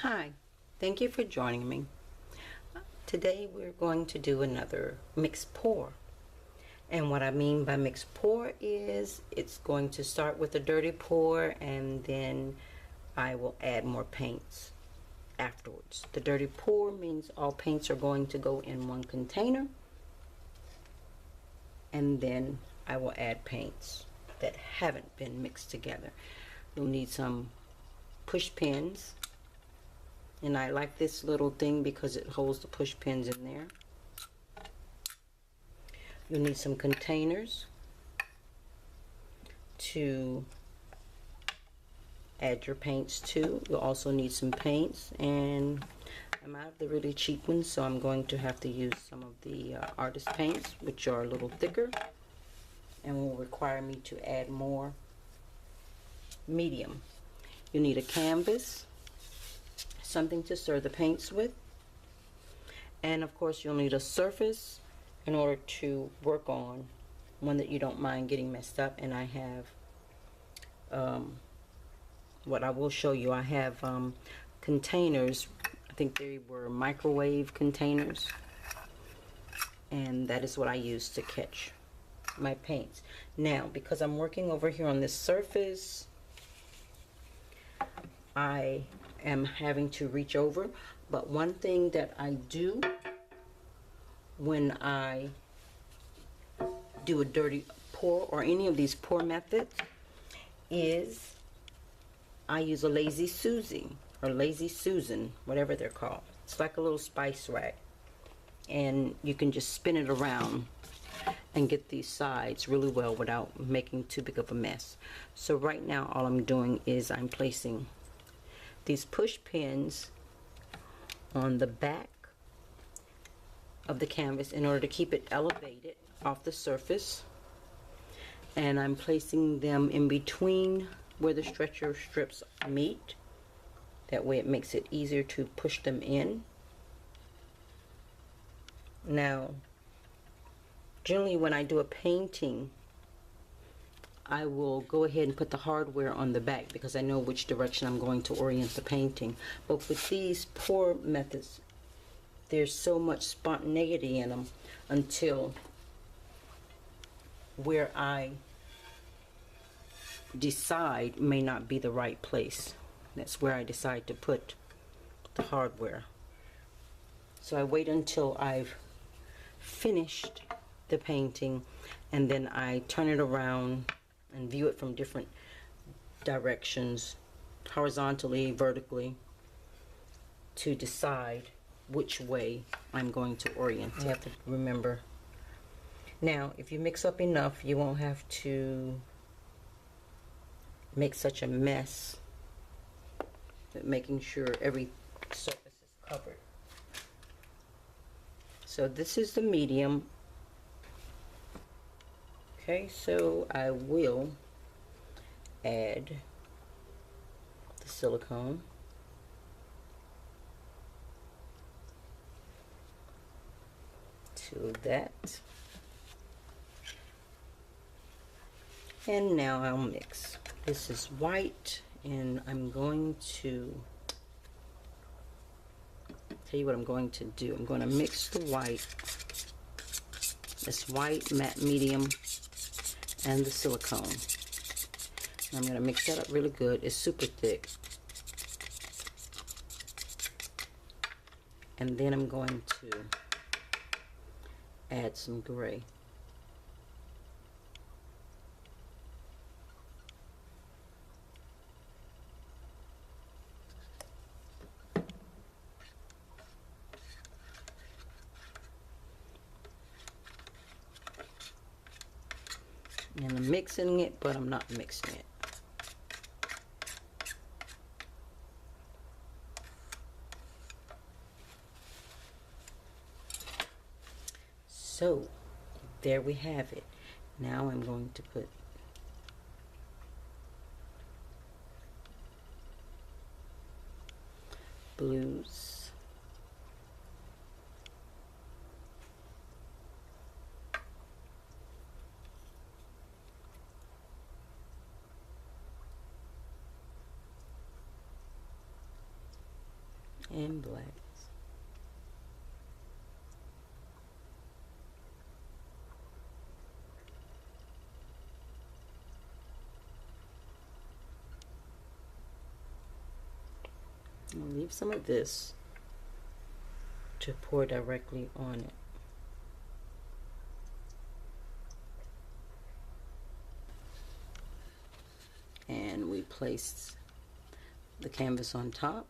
Hi, thank you for joining me. Today we're going to do another mix pour. And what I mean by mix pour is it's going to start with a dirty pour and then I will add more paints afterwards. The dirty pour means all paints are going to go in one container and then I will add paints that haven't been mixed together. You'll need some push pins. And I like this little thing because it holds the push pins in there. You'll need some containers to add your paints to. You'll also need some paints, and I'm out of the really cheap ones, so I'm going to have to use some of the artist paints, which are a little thicker and will require me to add more medium. You need a canvas, something to stir the paints with, and of course you'll need a surface in order to work on, one that you don't mind getting messed up. And I have what I will show you, I have containers. I think they were microwave containers, and that is what I use to catch my paints. Now, because I'm working over here on this surface, I am having to reach over, but one thing that I do when I do a dirty pour or any of these pour methods is I use a Lazy Susie or Lazy Susan, whatever they're called. It's like a little spice rack, and you can just spin it around and get these sides really well without making too big of a mess. So right now all I'm doing is I'm placing these push pins on the back of the canvas in order to keep it elevated off the surface, and I'm placing them in between where the stretcher strips meet. That way it makes it easier to push them in. Now, generally when I do a painting, I will go ahead and put the hardware on the back because I know which direction I'm going to orient the painting. But with these pour methods, there's so much spontaneity in them until where I decide may not be the right place. That's where I decide to put the hardware. So I wait until I've finished the painting, and then I turn it around and view it from different directions, horizontally, vertically, to decide which way I'm going to orient. You have to remember. Now, if you mix up enough, you won't have to make such a mess, but making sure every surface is covered. So this is the medium. Okay, so I will add the silicone. To that. And now I'll mix. This is white, and I'm going to tell you what I'm going to do. I'm going to mix the white, this white matte medium, and the silicone. And I'm going to mix that up really good. It's super thick. And then I'm going to add some gray. And I'm mixing it, but I'm not mixing it. So, there we have it. Now I'm going to put blues, and blacks. I'll leave some of this to pour directly on it. And we place the canvas on top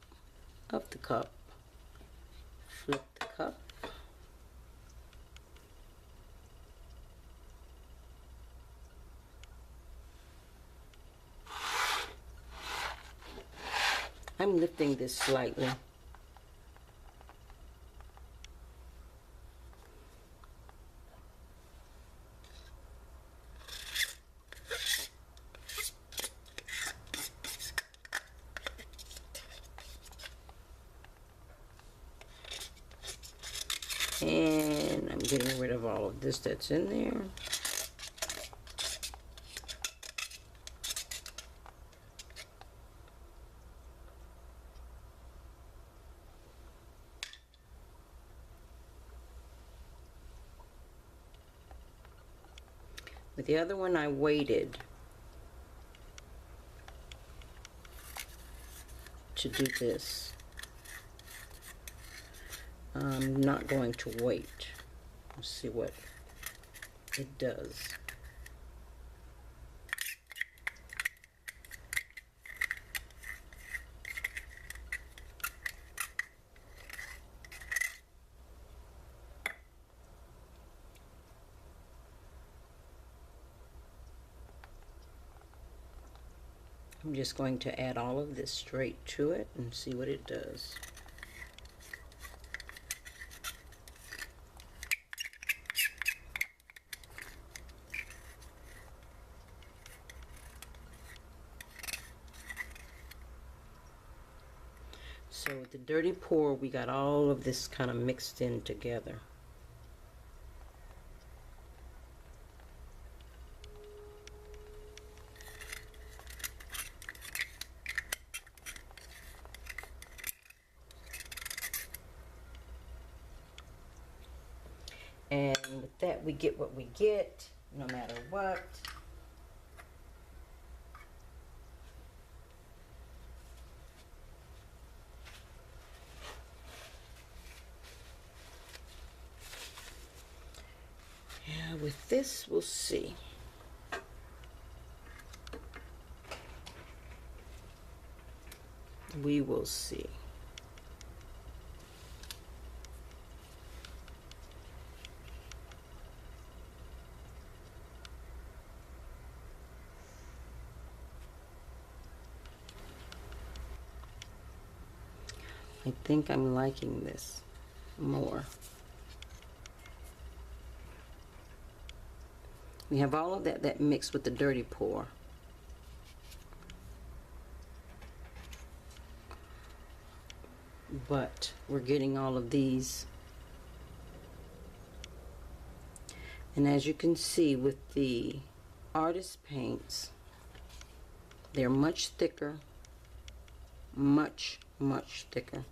of the cup. Flip the cup. I'm lifting this slightly. And I'm getting rid of all of this that's in there. With the other one, I waited to do this. I'm not going to wait. Let's see what it does. I'm just going to add all of this straight to it and see what it does. So with the dirty pour, we got all of this kind of mixed in together. And with that, we get what we get, no matter what. Yeah, with this, we'll see. We will see. I think I'm liking this more. We have all of that mixed with the dirty pour. But we're getting all of these. And as you can see with the artist paints, they're much thicker, much thicker.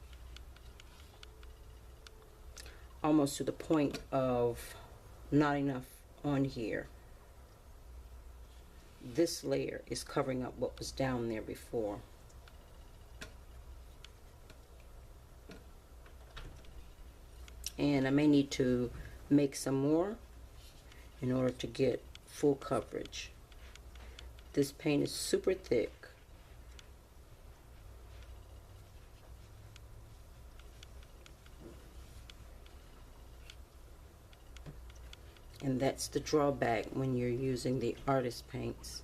Almost to the point of not enough on here. This layer is covering up what was down there before. And I may need to make some more in order to get full coverage. This paint is super thick. And that's the drawback when you're using the artist paints.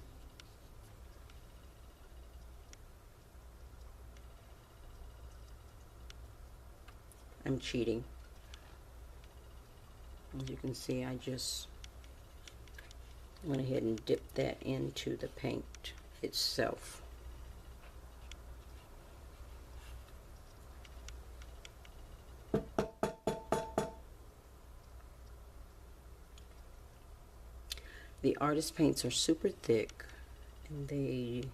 I'm cheating. As you can see, I just went ahead and dipped that into the paint itself. The artist paints are super thick and they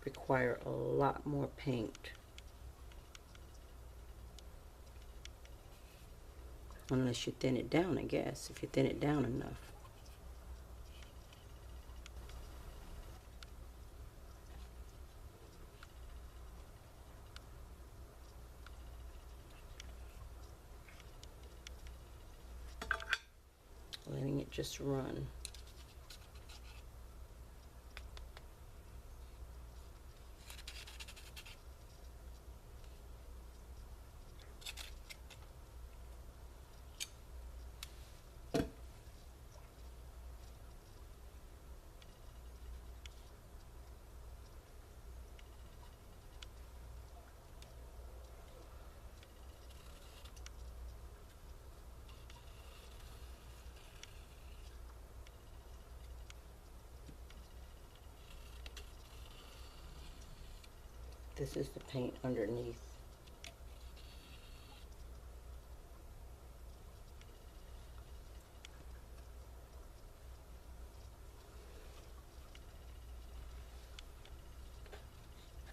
require a lot more paint. Unless you thin it down, I guess, if you thin it down enough. Letting it just run. This is the paint underneath.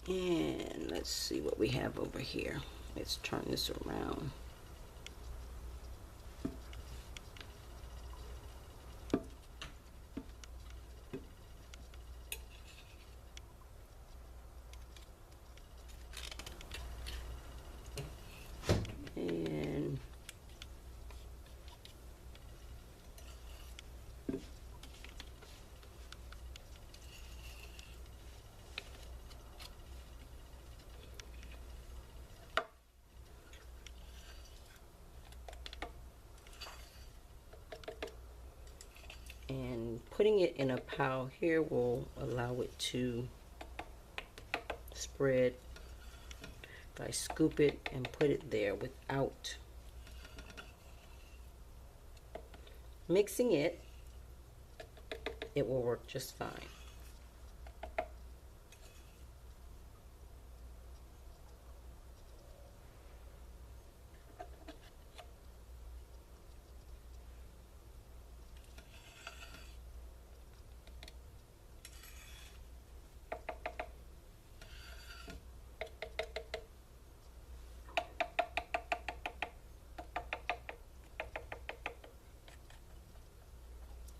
And let's see what we have over here. Let's turn this around. And putting it in a pile here will allow it to spread. If I scoop it and put it there without mixing it, it will work just fine.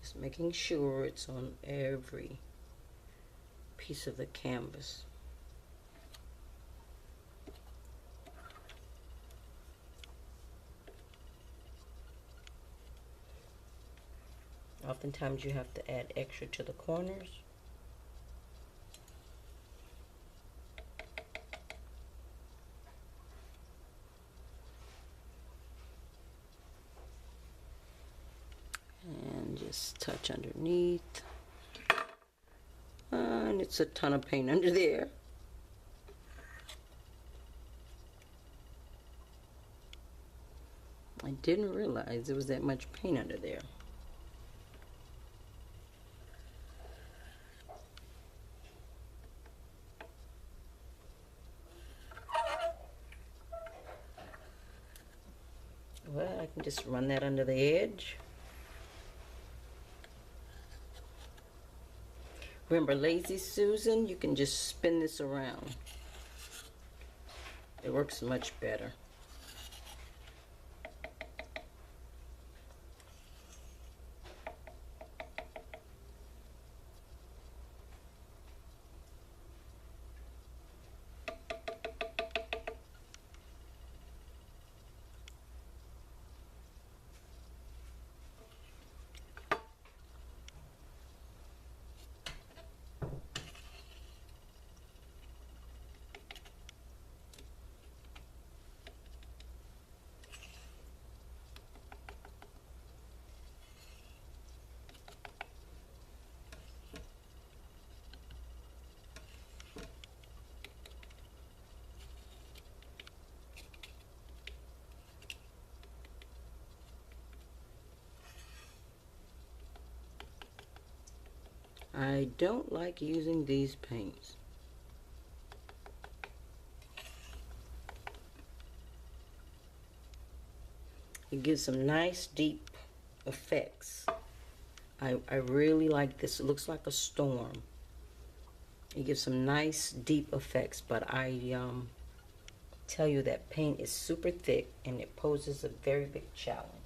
Just making sure it's on every piece of the canvas. Oftentimes you have to add extra to the corners. And just touch underneath. And it's a ton of paint under there. I didn't realize there was that much paint under there. Well, I can just run that under the edge. Remember Lazy Susan? You can just spin this around. It works much better. I don't like using these paints. It gives some nice deep effects. I really like this. It looks like a storm. It gives some nice deep effects, but I tell you that paint is super thick and it poses a very big challenge.